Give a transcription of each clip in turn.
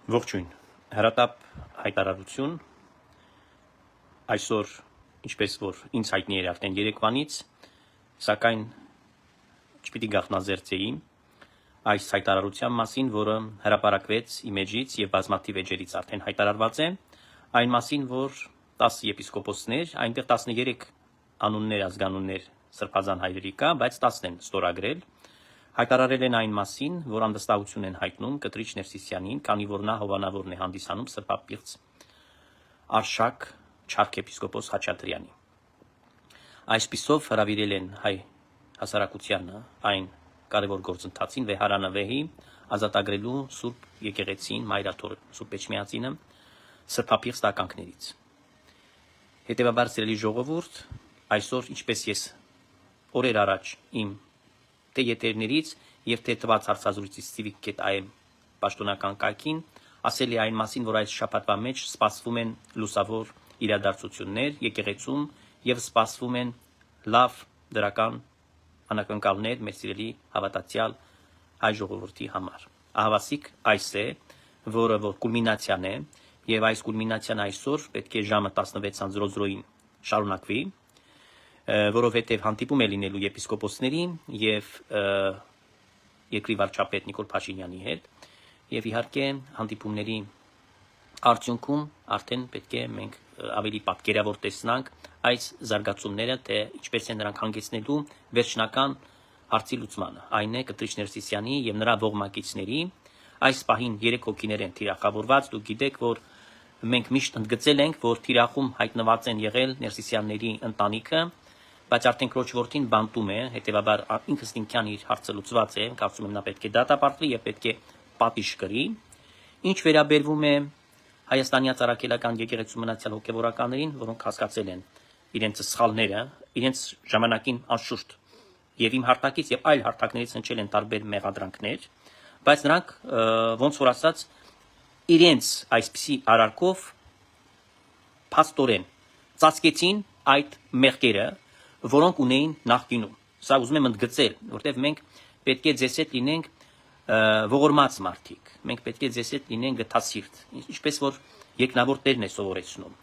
Ողջույն, հրատապ հայտարարություն, այսօր, ինչպես որ ինձ հայտնի էր արդեն երեկվանից, սակայն չպիտի գաղտնազերծեի այս հայտարարության մասին, որը հրապարակվեց իմեջից և բազմաթիվ էջերից արդեն հայտարարված է, այն մասին, որ 10 եպիսկոպոսներ, այնտեղ 13 անուններ, ազգանուններ սրբազան հայրերի կա, բայց 10 են ստորագրել, հայտարարել են այն մասին, որ անդստահություն են հայտնում Կտրիչ Ներսիսյանին, քանի որ նա հովանավորն է հանդիսանում սրբապիղծ Արշակ Չարք եպիսկոպոս Խաչատրյանի։ Այսպիսով հրավիրել են հայ հասարակությանը այն կարևոր գործընթացին վեհարանը վեհի ազատագրելու Սուրբ եկեղեցին Մայրաթոր Սուրբ Էջմիածինը սրբապիղծ տականքներից։ Հետևաբար սիրելի ժողովուրդ, այսօր ինչպես ես օրեր առաջ իմ թե եթերներից և թե տված հարցազրույցից civic.am պաշտոնական կայքին ասել է այն մասին, որ այս շաբաթվա մեջ սպասվում են լուսավոր իրադարձություններ եկեղեցում և սպասվում են լավ դրական անակնկալներ մեր սիրելի հավատացյալ հայ ժողովրդի համար։ Ահավասիկ այս է, որը որ կուլմինացիան է, և այս կուլմինացիան այսօր պետք է ժամը 16:00-ին շարունակվի, որովհետև հանդիպում է լինելու եպիսկոպոսների և երկրի վարչապետ Նիկոլ Փաշինյանի հետ, և իհարկե հանդիպումների արդյունքում արդեն պետք է մենք ավելի պատկերավոր տեսնանք այս զարգացումները, թե ինչպես են նրանք հանգեցնելու վերջնական հարցի լուծմանը, այն է Կտրիչ Ներսիսյանի և նրա ողմակիցների, այս պահին 3 հոգիներ են թիրախավորված, դուք գիտեք, որ մենք միշտ ընդգծել ենք, որ թիրախում հայտնված են եղել Ներսիսյանների ընտանիքը, բայց արդեն քրոջ որդին բանտում է, հետևաբար ինքնըստինքյան իր հարցը լուծված է, կարծում եմ նա պետք է դատապարտվի և պետք է պատիժ կրի։ Ինչ վերաբերվում է Հայաստանի Ծառայական եկեղեցու մնացյալ հոգևորականներին, որոնք հասկացել են իրենց սխալները, իրենց ժամանակին անշուշտ և իմ հարթակից և այլ հարթակներից հնչել են տարբեր մեղադրանքներ, բայց նրանք ոնց որ ասած իրենց այսպիսի արարքով փաստորեն ծածկեցին այդ մեղքերը, որոնք ունեին նախկինում։ Սա ուզում եմ ընդգծել, որտեղ մենք պետք է ձեզ հետ լինենք ողորմած մարդիկ, մենք պետք է ձեզ հետ լինենք գթասիրտ, ինչպես որ երկնավոր Տերն է սովորեցնում,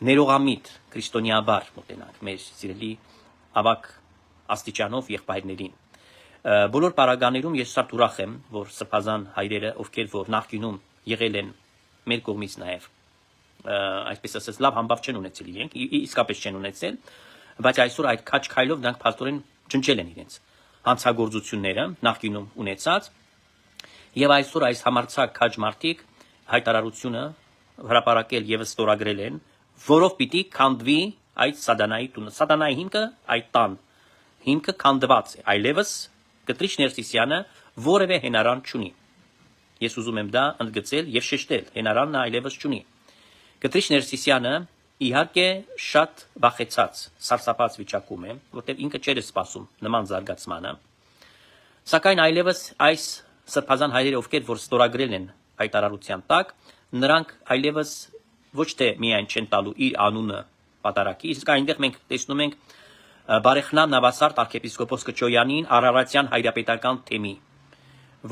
ներողամիտ, քրիստոնեաբար մոտենանք մեր սիրելի ավակ աստիճանով եղբայրներին։ Բոլոր պարագաներում ես շատ ուրախ եմ, որ սրբազան հայրերը, ովքեր որ նախկինում եղել են մեր կողմից նաև, այսպես ասած, լավ համբավ չեն ունեցել իրենք, իսկապես չեն ունեցել, բայց այսօր այդ քաջ քայլով նրանք փաստորեն ջնջել են իրենց հանցագործությունները նախկինում ունեցած, եւ այսօր այս համարձակ քաջ մարդիկ հայտարարությունը հրապարակել եւ ստորագրել են, որով պիտի քանդվի այդ սատանայի տունը։ Սատանայի հիմքը այդ տան հիմքը քանդված է, այլևս Կտրիչ Ներսիսյանը որևէ հենարան չունի։ Ես ուզում եմ դա ընդգծել եւ շեշտել, հենարանն այլևս չունի։ Կտրիչ Ներսիսյանը իհարկե շատ վախեցած, սարսափած վիճակում է, որտեղ ինքը չէր սպասում նման զարգացմանը, սակայն այլևս այս սրբազան հայրերը, ովքեր որ ստորագրել են հայտարարության տակ, նրանք այլևս ոչ թե միայն չեն տալու իր անունը պատարակի, իսկ այնտեղ մենք տեսնում ենք բարեխնամ նավասարդ arczepiskopos Քչոյանին Արարատյան հայրապետական թեմի,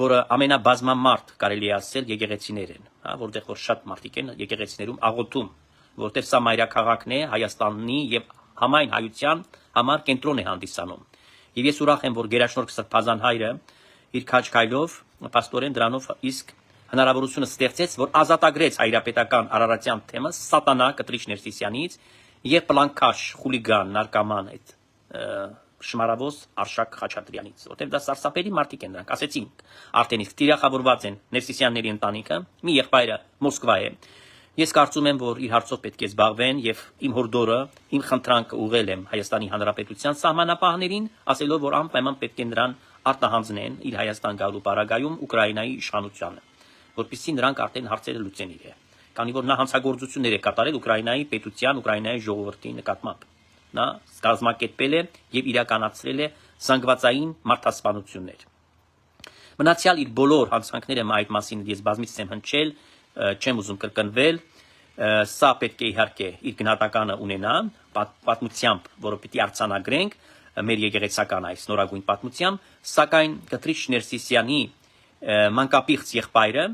որը ամենաբազմամարդ կարելի է ասել եկեղեցիներ են, որտեղ որ շատ մարդիկ են եկեղեցիներում աղոթում, որտեղ սա մայրաքաղաքն է Հայաստանի եւ համայն հայության համար կենտրոն է հանդիսանում։ Եվ ես ուրախ եմ, որ Գերաշնորհք Սրբազան հայրը իր քաջ քայլով պաստորեն դրանով իսկ հնարավորությունը ստեղծեց, որ ազատագրեց հայրապետական Արարատյան թեմը սատանա Կտրիչ Ներսիսյանից եւ պլանկաշ խուլիգան նարկաման այդ շմարավոզ Արշակ Խաչատրյանից, որտեղ դա սարսափելի մարդիկ են նրանք, ասեցինք, արդեն իսկ թիրախավորված են Ներսիսյանների ընտանիքը, մի եղբայրը Մոսկվա է։ Ես կարծում եմ, որ իր հարցով պետք է զբաղվեն եւ իմ հորդորը, իմ խնդրանքը ուղղել եմ Հայաստանի Հանրապետության սահմանապահներին, ասելով, որ անպայման պետք է նրան արտահանձնեն իր Հայաստան գալու պարագայում Ուկրաինայի իշխանությանը, որպեսզի նրանք արդեն հարցերը լուծեն իրեն, քանի որ նա հանցագործություններ է կատարել Ուկրաինայի պետության, Ուկրաինայի ժողովրդի նկատմամբ։ Նա կազմակերպել է եւ իրականացրել է զանգվածային մարդասպանություններ։ Մնացյալ իր բոլոր հանցանքները այդ մասին ես բազմիցս եմ հնչել, չեմ ուզում կրկնվել, սա պետք է իհարկե իր գնահատականը ունենա, պատմությամբ, որը պիտի արձանագրենք մեր եկեղեցական այս նորագույն պատմությամբ, սակայն Կտրիչ Ներսիսյանի մանկապիղծ եղբայրը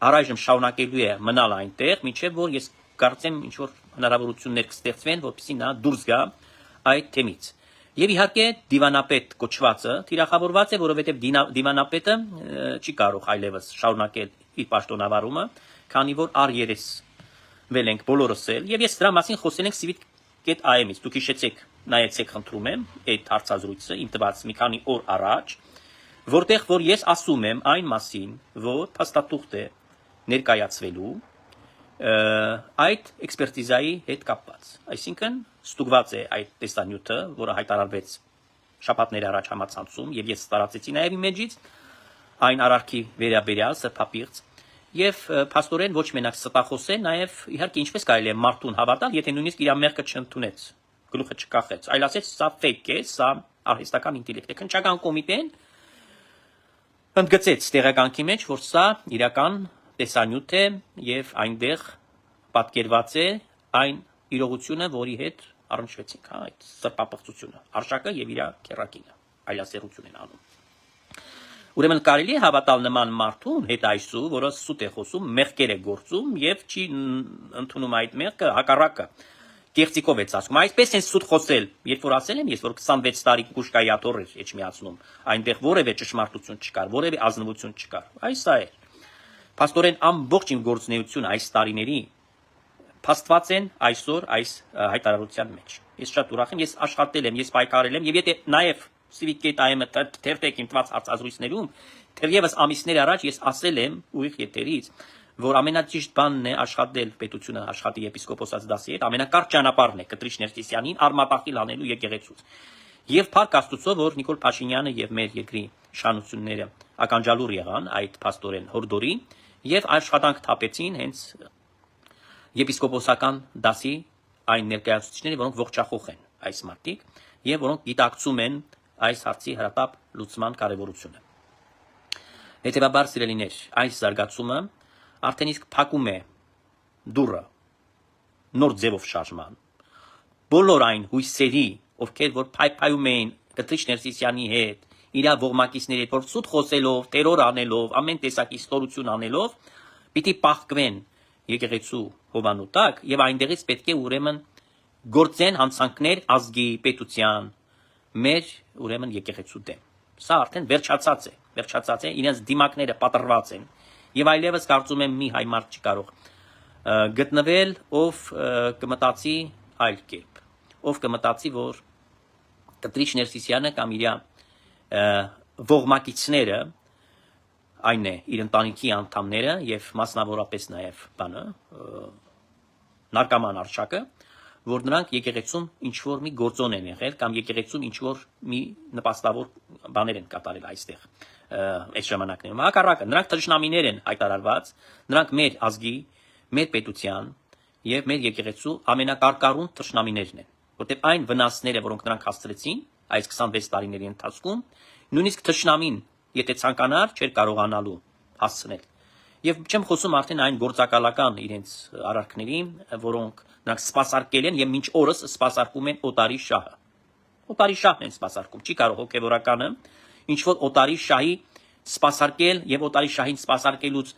առայժմ շարունակելու է մնալ այնտեղ, մինչև որ ես կարծեմ ինչ որ հնարավորություններ կստեղծվեն, որպեսզի նա դուրս գա այդ թեմից։ Եվ իհարկե դիվանապետ կոչվածը թիրախավորված է, որովհետև դիվանապետը չի կարող այլևս շարունակել իր պաշտոնավարումը, քանի որ առերեսվել ենք բոլորս էլ, եւ ես դրա մասին խոսել ենք civic.am-ից, դուք հիշեցեք, նայեցեք խնդրում եմ այդ հարցազրույցը իմ տված մի քանի օր առաջ, որտեղ որ ես ասում եմ այն մասին, որ փաստաթուղթ է ներկայացվելու այդ էքսպերտիզայի հետ կապված, այսինքն ստուգված է այդ տեսանյութը, որը հայտարարվեց շաբաթներ առաջ համացանցում, եւ ես տարածեցի նաեւ իմ մեջից այն արարքի վերաբերյալ սրբապիղծ, եւ փաստորեն ոչ մենակ ստախոս է, նաեւ իհարկե ինչպես կարելի է մարդուն հավատալ, եթե նույնիսկ իր մեղքը չընդունեց, գլուխը չկախեց, այլ ասեց սա ֆեյք է, սա արհեստական ինտելեկտ է, քննչական կոմիտեն ընդգծեց տեղեկանքի մեջ, որ սա իրական տեսանյութ է եւ այնտեղ պատկերված է այն իրողությունը, որի հետ առնչվեցինք, հա, այդ սրբապղծությունը, արշակը եւ իր քերակինը, այլասերություն են անում։ Ուրեմն կարելի է հավատալ նման մարդուն հետ այսու, որը սուտ է խոսում, մեղքեր է գործում եւ չի ընդունում այդ մեղքը, հակառակը կեղծիկով է ասում։ Այսպես են սուտ խոսել, երբ որ ասել եմ ես, որ 26 տարի կուշկայի աթոռ էր էջմիածնում, այնտեղ որևէ ճշմարտություն չկար, որևէ ազնվություն չկար։ Այս սա է։ Փաստորեն ամբողջ իմ գործունեությունը այս տարիների փաստված են այսօր այս հայտարարության մեջ։ Ես շատ ուրախ եմ, ես աշխատել եմ, ես պայքարել եմ, եւ եթե նաեւ civic.am-ը թերթեք իմ տված հարցազրույցներում, թերևս ամիսներ առաջ ես ասել եմ ուղիղ եթերից, որ ամենաճիշտ բանն է աշխատել պետությունը աշխատի եպիսկոպոսած դասի հետ, ամենակարճ ճանապարհն է Կտրիչ Ներսիսյանին արմատախիլ անելու եկեղեցուց։ Եվ փառք Աստծո, որ Նիկոլ Փաշինյանը եւ մեր երկրի իշխանությունները ականջալուր եղան այդ փաստորեն հորդորին եւ աշխատանք թափեցին հենց եպիսկոպոսական դասի այն ներկայացուցիչները, որոնք ողջախոհ են այս մարդիկ եւ որոնք գիտակցում են այս հարցի հրատապ լուծման կարեւորությունը։ Հետևաբար, սիրելիներ, այս զարգացումը արդեն իսկ փակում է դուռը նոր ձևով շարժման։ Բոլոր այն հույսերի, ովքեր որ փայփայում էին Կտրիչ Ներսիսյանի հետ, իր ողմակիցների հետ, որ սուտ խոսելով, տերոր անելով, ամեն տեսակի ստորություն անելով, պիտի պահկվեն եկեղեցու հովանու տակ եւ այնտեղից պետք է ուրեմն գործեն հանցանքներ ազգի, պետության, մեր ուրեմն եկեղեցու դեմ։ Սա արդեն վերջացած է, իրենց դիմակները պատրված են եւ այլևս կարծում եմ մի հայ մարդ չի կարող գտնվել, ով կմտածի այլ կերպ, ով կմտածի, որ Կտրիչ Ներսիսյանը կամ իր ողմակիցները, այն է իր ընտանիքի անդամները եւ մասնավորապես նաեւ բանը նարկաման արշակը, որ նրանք եկեղեցում ինչ որ մի գործոն են եղել կամ եկեղեցում ինչ որ մի նպաստավոր բաներ են կատարել այստեղ այս ժամանակներում։ Հակառակը, նրանք թշնամիներ են հայտարարված, նրանք մեր ազգի, մեր պետության եւ մեր եկեղեցու ամենակարկառուն թշնամիներն են, որտեղ այն վնասները, որոնք նրանք հասցրեցին այս 26 տարիների ընթացքում, նույնիսկ թշնամին, եթե ցանկանար, չէր կարողանալու հասցնել։ Եվ չեմ խոսում արդեն այն գործակալական իրենց արարքների, որոնք նրանք սպասարկել են եւ մինչ օրս սպասարկում են օտարի շահը։ Օտարի շահն են սպասարկում, չի կարող հոգեվորականը ինչ որ օտարի շահի սպասարկել եւ օտարի շահին սպասարկելուց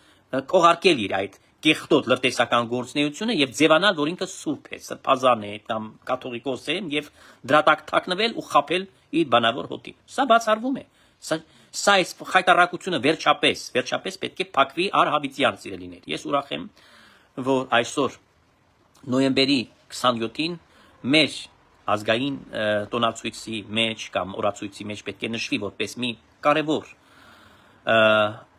կողարկել իր այդ կեղտոտ լրտեսական գործունեությունը եւ ձևանալ, որ ինքը սուրբ է, սրբազան է կամ կաթողիկոս է եւ դրա տակ թաքնվել ու խաբել իր բանավոր հոտին։ Սա բացառվում է։ Սա այս խայտարակությունը վերջապես պետք է փակվի առհավիտյան, սիրելիներ։ Ես ուրախ եմ, որ այսօր նոյեմբերի 27-ին մեր ազգային տոնացույցի մեջ կամ օրացույցի մեջ պետք է նշվի որպես մի կարևոր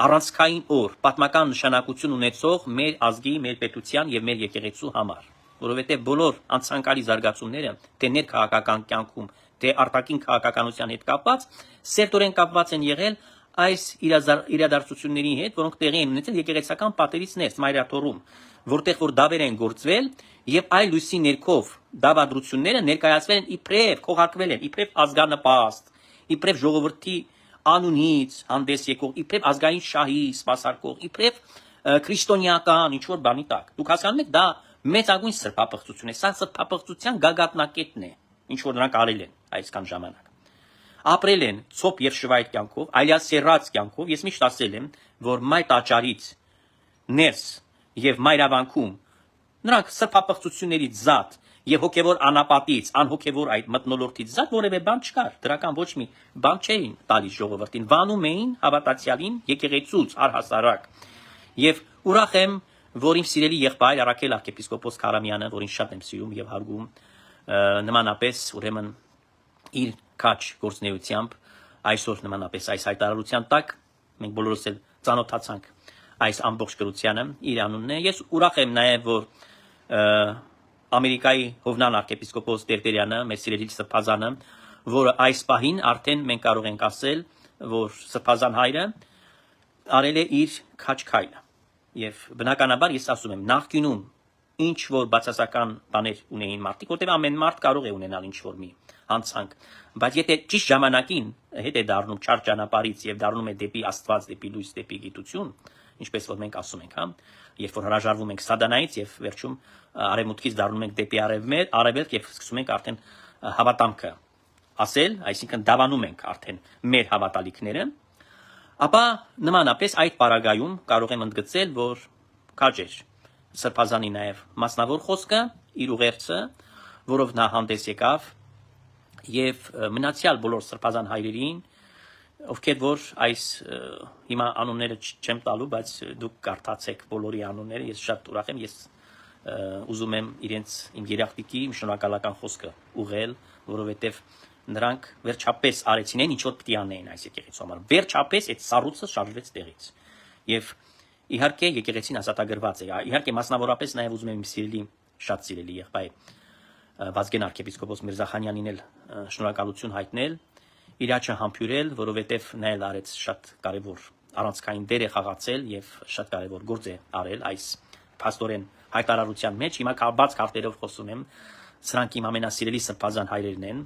առանցքային օր, պատմական նշանակություն ունեցող մեր ազգի, մեր պետության եւ մեր եկեղեցու համար, որովհետեւ բոլոր անցանկալի զարգացումները թե ներքաղաքական կյանքում, թե արտաքին քաղաքականության հետ կապված, սերտորեն կապված են եղել այս իրադարձությունների հետ, որոնք տեղի են ունեցել եկեղեցական պատերից ներս Մայրաթորում, որտեղ որ դավեր են գործվել եւ այլ լույսի ներքով դավադրությունները ներկայացվել են իբրև քողարկվել են, իբրև ազգանպաստ, իբրև ժողովրդի անունից հանդես եկող, իբրև ազգային շահի սպասարկող, իբրև քրիստոնեական ինչ որ բանի տակ։ Դուք հասկանում եք, դա մեծագույն սրբապղծություն է, սա սրբապղծության գագաթնակետն է, ինչ որ նրանք արել են այսքան ժամանակ։ Ապրել են ցոփ եւ շվայտ կյանքով, այլյա սերած կյանքով։ Ես միշտ ասել եմ, որ մայր տաճարից ներս եւ մայրավանքում նրանք սրբապղծություններից զատ եւ հոգեվոր անապատից, անհոգեվոր այդ մտնոլորտից զատ որևէ բան չկար, դրական ոչ մի բան չէին տալիս ժողովրդին, վանում էին հավատացյալին եկեղեցուց առհասարակ։ Եվ ուրախ եմ, որ իմ սիրելի եղբայր Արաքել arczepiskopos Քարամյանը, որին շատ եմ սիրում եւ հարգում, նմանապես ուրեմն իր քաչ գործնեությամբ այսօր նմանապես այս հայտարարության տակ մենք բոլորս էլ ծանոթացանք այս ամբողջ գրությանը իր անունն է։ Ես ուրախ եմ նաեւ, որ Ամերիկայի Հովնան arczepiskopos Տերտերյանը, մեր սիրելի սրբազանը, որը այս պահին արդեն մենք կարող ենք ասել, որ սրբազան հայրը արել է իր քաչ քայլը։ Եվ բնականաբար ես ասում եմ, նախկինում ինչ որ բացասական բաներ ունեին մարդիկ, որտեղ ամեն մարդ կարող է ունենալ ինչ որ մի հանցանք, բայց եթե ճիշտ ժամանակին հետ է դառնում չար ճանապարհից եւ դառնում է դեպի Աստված, դեպի լույս, դեպի գիտություն, ինչպես որ մենք ասում ենք, հա, երբ որ հրաժարվում ենք սատանայից եւ վերջում արևմուտքից դառնում ենք դեպի արևելք եւ սկսում ենք արդեն հավատամքը ասել, այսինքն դավանում ենք արդեն մեր հավատալիքները, ապա նմանապես այդ պարագայում կարող եմ ընդգծել, որ քաջ էր սրբազանի նաեւ մասնավոր խոսքը, իր ուղերձը, որով նա հանդես եկավ եւ մնացյալ բոլոր սրբազան հայրերին, ովքեր որ այս հիմա անունները չեմ տալու, բայց դուք կարդացեք բոլորի անունները, ես շատ ուրախ եմ, ես ուզում եմ իրենց իմ երախտիկի շնորհակալական խոսքը ուղղել, որովհետեւ նրանք վերջապես արեցին այն, ինչ որ պիտի անեին այս եկեղեցու համար։ Վերջապես այդ սառույցը շարժվեց տեղից։ Եվ իհարկե եկեղեցին ազատագրված է։ Իհարկե մասնավորապես նաև ուզում եմ իմ սիրելի, շատ սիրելի եղբայր Վազգեն arczepiskopos Միրզախանյանին էլ շնորհակալություն հայտնել, իր աչքը համբյուրել, որովհետև նա էլ արեց շատ կարևոր առանցքային դեր է խաղացել եւ շատ կարևոր գործ է արել այս փաստորեն հայտարարության մեջ։ Հիմա բաց քարտերով խոսում եմ, սրանք իմ ամենասիրելի սրբազան հայրերն են,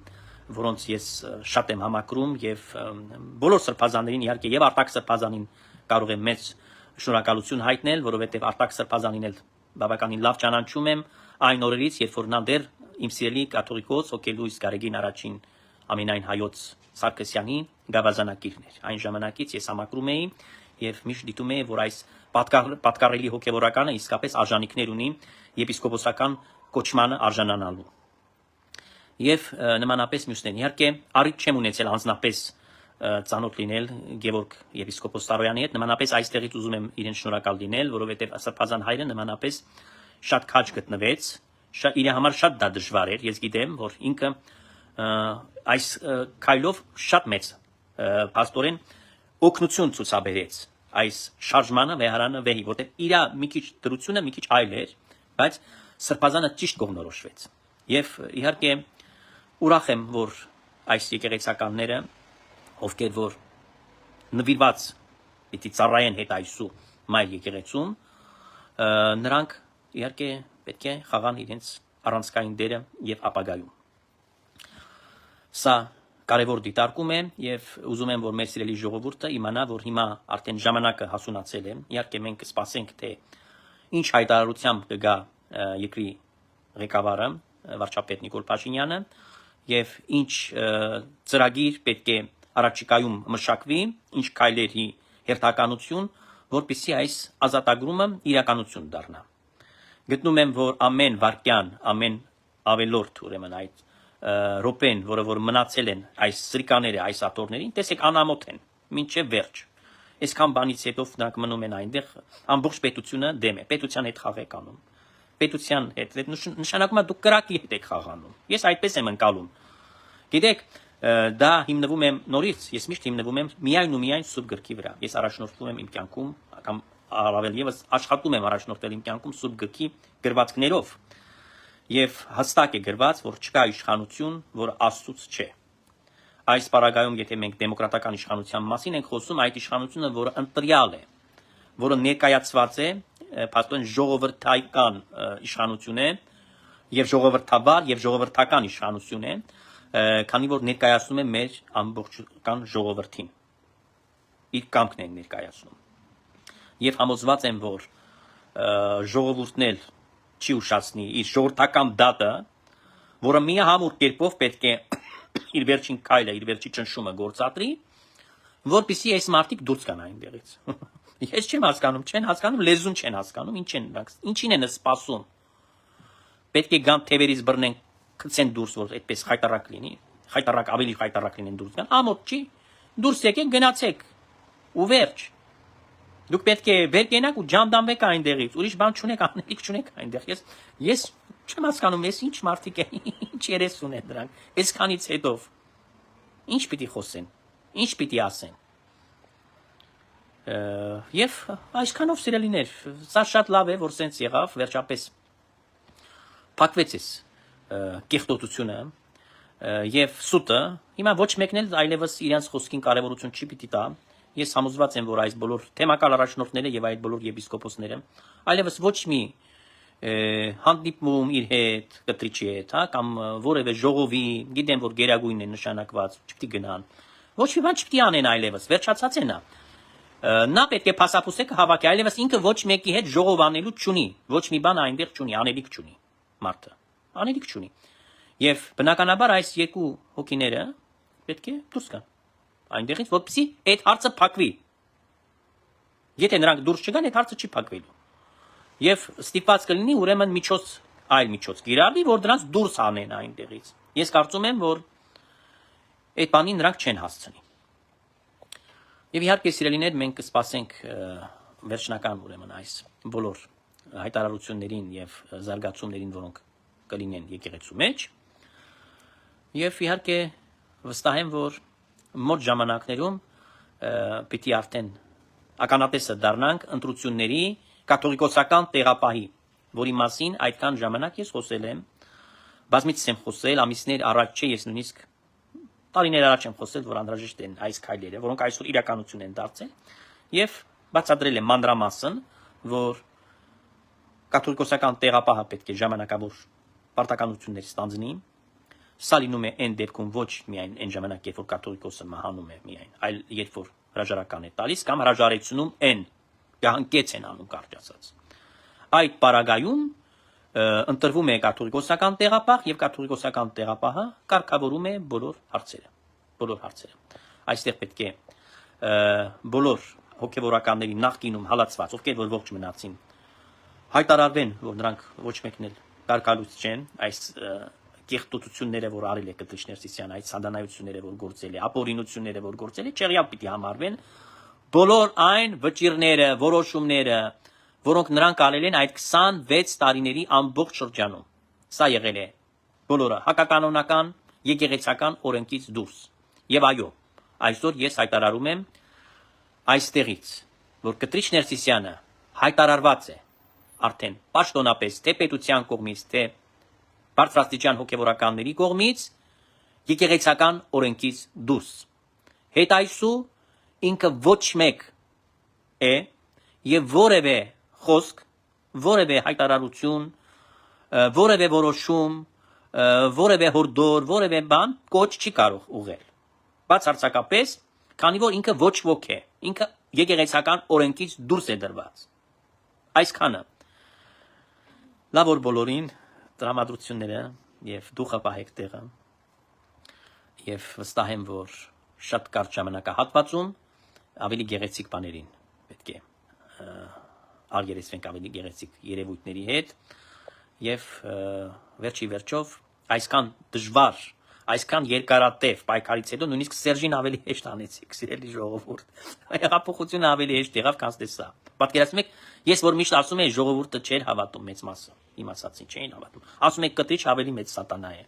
որոնց ես շատ եմ համակրում եւ բոլոր սրբազաններին իհարկե եւ Արտակ սրբազանին կարող եմ մեծ շնորհակալություն հայտնել, որովհետեւ Արտակ սրբազանին էլ բավականին լավ ճանաչում եմ այն օրերից, երբ որ նա դեռ իմ սիրելի կաթողիկոս հոգելույս Գարեգին առաջին ամենայն հայոց Սարգսյանի գավազանակիրն էր։ Այն ժամանակից ես համակրում էի եւ միշտ դիտում էի, որ այս պատկառելի հոգեվորականը իսկապես արժանինքներ ունի եպիսկոպոսական կոչմանը արժանանալու։ Եվ նմանապես մյուսներին։ Իհարկե, առիթ չեմ ունեցել անձնապես ծանոթ լինել Գևորգ եպիսկոպոս Սարոյանի հետ, նմանապես այստեղից ուզում եմ իրեն շնորհակալ լինել, որովհետև սրբազան հայրը նմանապես շատ քաջ գտնվեց, իր համար շատ դա դժվար էր, ես գիտեմ, որ ինքը այս քայլով շատ մեծ փաստորեն օգնություն ցուցաբերեց այս շարժմանը վեհարանը վեհի, որտեղ իր մի քիչ դրությունը մի քիչ այլ էր, բայց սրբազանը ճիշտ կողմնորոշվեց։ Եվ իհարկե ուրախ եմ, որ այս եկեղեցականները, ովքեր որ նվիրված պիտի ծառայեն հետ այսու մայր եկեղեցում, նրանք իհարկե պետք է խաղան իրենց առանցքային դերը եւ ապագայում։ Սա կարևոր դիտարկում է եւ ուզում եմ, որ մեր սիրելի ժողովուրդը իմանա, որ հիմա արդեն ժամանակը հասունացել է։ Իհարկե մենք կսպասենք, թե ինչ հայտարարությամբ կգա երկրի ղեկավարը վարչապետ Նիկոլ Փաշինյանը եւ ինչ ծրագիր պետք է առաջիկայում մշակվի, ինչ քայլերի հերթականություն, որպեսզի այս ազատագրումը իրականություն դառնա։ Գտնում եմ, որ ամեն վարքյան, ամեն ավելորդ ուրեմն այդ րոպեն, որ մնացել են այս սրիկաները, այս աթոռներին, տեսեք անամոթ են, մինչև վերջ։ Այսքան բանից հետո նրանք մնում են այնտեղ, ամբողջ պետությունը դեմ է, պետության հետ խաղ է կանում։ Պետության հետ նշանակում է դուք կրակի հետ եք խաղանում։ Ես այդպես եմ ընկալում։ Գիտեք, դա հիմնվում եմ նորից, ես միշտ հիմնվում եմ միայն ու միայն Սուրբ Գրքի վրա։ Ես առաջնորդվում եմ իմ կյանքում, կամ առավել եւս աշխատում եմ առաջնորդել իմ կյանքում Սուրբ Գրքի գրվածքներով։ Եվ հստակ է գրված, որ չկա իշխանություն, որ Աստծուց չէ։ Այս պարագայում, եթե մենք դեմոկրատական իշխանության մասին ենք խոսում, այդ իշխանությունը, որը ընտրյալ է, որը ներկայացված է, փաստորեն ժողովրդական իշխանություն է, եւ ժողովրդավար եւ ժողովրդական իշխանություն է, քանի որ ներկայացնում է մեր ամբողջական ժողովրդին։ Իր կամքն են ներկայացնում։ Եվ համոզված եմ, որ ժողովուրդն էլ չի ուշացնի իր ժողովրդական դատը, որը միահամուռ կերպով պետք է իր վերջին քայլը, իր վերջի ճնշումը գործադրի, որպեսզի այս մարդիկ դուրս գան այնտեղից։ Ես չեմ հասկանում, չեն հասկանում, լեզուն չեն հասկանում, ինչին են սպասում։ Պետք է գան թևերից բռնեն, գցեն դուրս, որ այդպես խայտարակ լինի, խայտարակ ավելի խայտարակ լինեն դուրս գան, ամոթ չի, դուրս եկեք, գնացեք, ու վերջ։ Դուք պետք է վեր կենաք ու ջանդամվեք այնտեղից, ուրիշ բան չունեք, անելիք չունեք այնտեղ։ Ես չեմ հասկանում, ես ինչ մարդիկ են, ինչ երես ունեն դրանք, այսքանից հետո ինչ պիտի խոսեն, ինչ պիտի ասեն։ Եվ այսքանով սիրելիներ, սա շատ լավ է, որ սենց եղավ, վերջապես փակվեց էս կեղտոտությունը եւ սուտը, հիմա ոչ մեկն էլ այլևս իրենց խոսքին կարեւորություն չի պիտի տա։ Ես համոզված եմ, որ այս բոլոր թեմակալ առաջնորդները եւ այդ բոլոր եպիսկոպոսները այլևս ոչ մի հանդիպում իր հետ, կտրիչի հետ, հա, կամ որևէ ժողովի, գիտեմ, որ գերագույնն է նշանակված, չպիտի գնան։ Ոչ մի բան չպիտի անեն այլևս, վերջացած է նա։ Նա պետք է փասապուսեքը հավաքի, այլևս ինքը ոչ մեկի հետ ժողով անելու չունի, ոչ մի բան այնտեղ չունի, անելիք չունի մարդը, անելիք չունի։ Եվ բնականաբար այս երկու հոգիները պետք է դուրս գան այնտեղից, որպեսզի այդ հարցը փակվի։ Եթե նրանք դուրս չգան, այդ հարցը չի փակվելու։ Եվ ստիպված կլինի ուրեմն այլ միջոց գիրառվի, որ դրանց դուրս անեն այնտեղից։ Ես կարծում եմ, որ այդ բանին նրանք չեն հասցնի։ Եվ իհարկե սիրելիներ, մենք կսպասենք վերջնական ուրեմն այս բոլոր հայտարարություններին եւ զարգացումներին, որոնք կլինեն եկեղեցու մեջ։ Եվ իհարկե վստահ եմ, որ մոտ ժամանակներում պիտի արդեն ականատեսը դառնանք ընտրությունների կաթողիկոսական տեղապահի, որի մասին այդքան ժամանակ ես խոսել եմ, բազմիցս եմ խոսել, ամիսներ առաջ չէ, ես նույնիսկ տարիներ առաջ եմ խոսել, որ անհրաժեշտ են այս քայլերը, որոնք այսօր իրականություն են դարձել, եւ բացատրել եմ մանրամասն, որ կաթողիկոսական տեղապահը պետք է ժամանակավոր պարտականություններ ստանձնի։ Սա լինում է այն դեպքում ոչ միայն այն ժամանակ, երբ որ կաթողիկոսը մահանում է միայն, այլ երբ որ հրաժարական է տալիս կամ հրաժարեցնում են, հանգեց են անում կարճ ասած։ Այդ պարագայում ընտրվում է կաթողիկոսական տեղապահ եւ կաթողիկոսական տեղապահը կարգավորում է բոլոր հարցերը։ Այստեղ պետք է բոլոր հոգեվորականների նախկինում հալածված, ովքեր որ ողջ մնացին, հայտարարվեն, որ նրանք ոչ մեկն էլ կարգալույց չեն, այս կեղտոտությունները, որ արել է Կտրիչ Սիսիան, այդ սադանայությունները, որ գործել է, ապօրինությունները, որ գործել է, չեղյալ պիտի համարվեն բոլոր այն վճիրները, որոշումները, որոնք նրանք արել են այդ 26 տարիների ամբողջ շրջանում։ Սա եղել է բոլորը հակականոնական, եկեղեցական օրենքից դուրս։ Եվ այո, այսօր ես հայտարարում եմ այստեղից, որ Կտրիչ Սիսիանը հայտարարված է արդեն պաշտոնապես թե պետության կողմից, թե բարձրաստիճան հոգևորականների կողմից եկեղեցական օրենքից դուրս։ Հետայսու ինքը ոչ մեկ է եւ որևէ խոսք, որևէ հայտարարություն, որևէ որոշում, որևէ հորդոր, որևէ բան կոչ չի կարող ուղղել։ Բացարձակապես, քանի որ ինքը ոչ ոք է, ինքը եկեղեցական օրենքից դուրս է դրված։ Այսքանը լավ որ բոլորին տրամադրությունները եւ դուխը պահեք տեղը եւ վստահ եմ, որ շատ կարճ ժամանակահատվածում ավելի գեղեցիկ բաներին պետք է արգելեցվենք ավելի գեղեցիկ երևույթների հետ եւ վերջի վերջով այսքան դժվար, այսքան երկարատև պայքարից հետո նույնիսկ Սերժին ավելի հեշտ անեցիք, սիրելի ժողովուրդ։ Հեղափոխությունը ավելի հեշտ եղավ, քան դե սա։ Պատկերացնում եք, ես որ միշտ ասում եմ, ժողովուրդը չէր հավատում մեծ մասը, իմացածին չէին հավատում։ Ասում եք Կտրիչ ավելի մեծ սատանա է։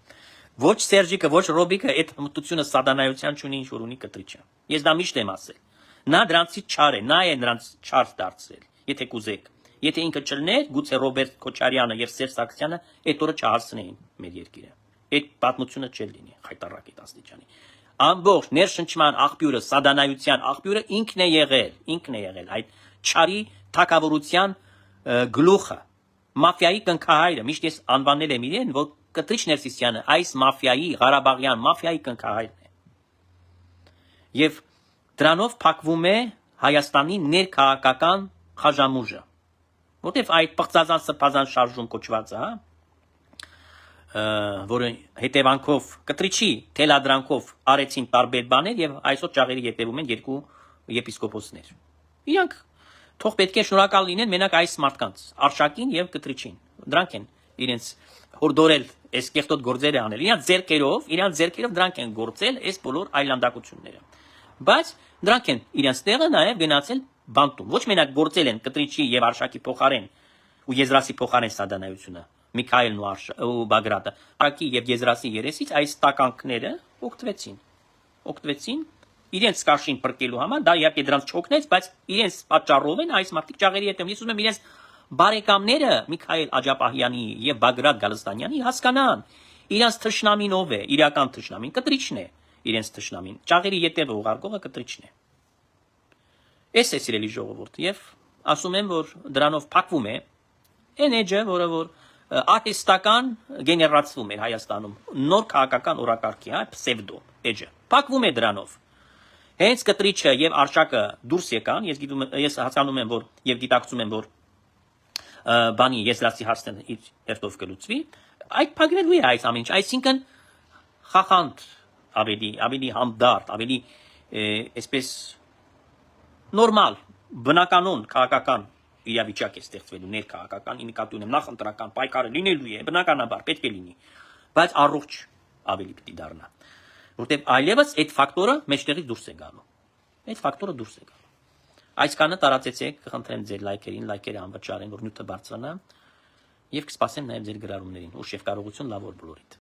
Ոչ Սերժիկը, ոչ Ռոբիկը այդ մտությունը սատանայության չունի, ինչ որ ունի Կտրիչը։ Ես դա միշտ եմ ասել։ Նա դրանցից չար է, նա է նրանց չար դարձրել, եթե կուզեք։ Եթե ինքը չլներ, գուցե Ռոբերտ Քոչարյանը եւ Սերժ Սարգսյանը այդ օրը չհասցնեին մեր երկիրը։ Այդ պատմությունը չէր լինի խայտարակի աստիճանի։ Ամբողջ ներշնչման աղբյուրը, սադանայության աղբյուրը ինքն է եղել այդ չարի թակավորության գլուխը, մաֆիայի կնքահայրը։ Միշտ ես անվանել եմ իրեն, որ Կտրիչ Սիսիանը այս մաֆիայի, Ղարաբաղյան մաֆիայի կնքահայրն է։ Եվ դրանով փակվում է Հայաստանի ներքաղաքական խաժամուժը, որտեվ այդ պղծազան սրբազան շարժում կոչվածը, հա, որը հետևանքով Կտրիչի թելադրանքով արեցին տարբեր բաներ եւ այսօր ճաղերի ետևում են երկու եպիսկոպոսներ։ Իրանք Թող պետք է շնորհակալ լինեն մենակ այս մարդկանց, Արշակին եւ Կտրիչին։ Դրանք են իրենց հորդորել այս կեղտոտ գործերը անել։ Իրանց ձեռքերով դրանք են գործել այս բոլոր այլանդակությունները։ Բայց դրանք են իրենց տեղը նաեւ գնացել բանտում։ Ոչ մենակ գործել են Կտրիչի եւ Արշակի փոխարեն ու Եզրասի փոխարեն սադանայությունը, Միքայելն ու Բագրատը, Արշակի եւ Եզրասի երեսից այս տականքները օգտվեցին իրենց կաշին փրկելու համար, դա իհարկե դրանց չօգնեց, բայց իրենց պատճառով են այս մարդիկ ճաղերի հետ եմ։ Ես ուզում եմ իրենց բարեկամները Միքայել Աջապահյանի եւ Բագրատ Գալստանյանի հասկանան, իրենց թշնամին ով է, իրական թշնամին Կտրիչն է, իրենց թշնամին, ճաղերի ետևը ուղարկողը Կտրիչն է։ Էս է սիրելի ժողովուրդ, եւ ասում եմ, որ դրանով փակվում է այն էջը, որը արտիստական գեներացվում էր Հայաստանում, նոր քաղաքական օրակարգի, պսևդո էջը, փակվում է դրանով։ Հենց Կտրիչը եւ Արշակը դուրս եկան, ես հասկանում եմ, որ եւ գիտակցում եմ, որ բանի Եզրասի հարցն իր հերթով կլուծվի, այդ փակվելու է այս ամեն ինչ, այսինքն խախանդ, ավելի հանդարտ, ավելի այսպես նորմալ, բնականon քաղաքական իրավիճակ է ստեղծվելու ներքաղաքական, նկատի ունեմ նախընտրական պայքարը լինելու է, բնականաբար պետք է լինի, բայց առողջ ավելի պիտի դառնա, որտեղ այլևս այդ ֆակտորը մեջտեղից դուրս է գալու։ Այդ ֆակտորը դուրս է գալու։ Այսքանը տարածեցեք, կխնդրեմ ձեր լայքերը անվճար են, որ նյութը բարձրանա, եւ կսպասեմ նաեւ ձեր գրառումներին, ուշ եւ կարողություն լավ օր բոլորիդ։